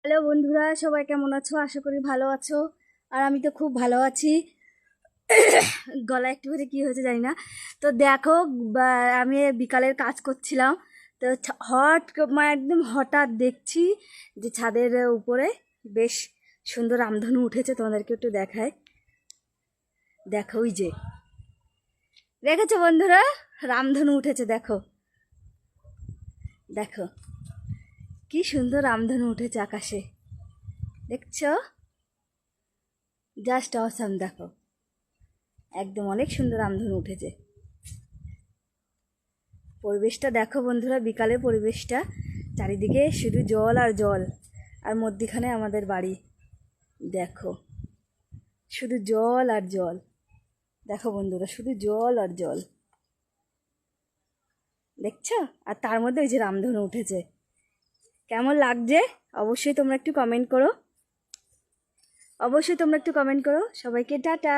Hello বন্ধুরা, সবাই কেমন আছো? আশা করি ভালো আছো। আর আমি তো খুব ভালো আছি। গলা একটু করে কী হয়েছে জানি না। তো দেখো, আমি বিকালের কাজ করছিলাম। তো একদম হঠাৎ দেখছি যে ছাদের উপরে বেশ সুন্দর রামধনু উঠেছে। তোমাদেরকে একটু দেখায়, দেখো ওই যে দেখেছো বন্ধুরা, রামধনু উঠেছে। দেখো দেখো কি সুন্দর রামধনু উঠেছে আকাশে, দেখছো? Just awesome. দেখো একদম অনেক সুন্দর রামধনু উঠেছে। পরিবেশটা দেখো বন্ধুরা, বিকালের পরিবেশটা, চারিদিকে শুধু জল আর জল, আর মধ্যিখানে আমাদের বাড়ি। দেখো শুধু জল আর জল। দেখো বন্ধুরা, শুধু জল আর জল, দেখছো? আর তার মধ্যে ওই যে রামধনু উঠেছে। কেমন লাগছে অবশ্যই তোমরা একটু কমেন্ট করো। সবাইকে টাটা।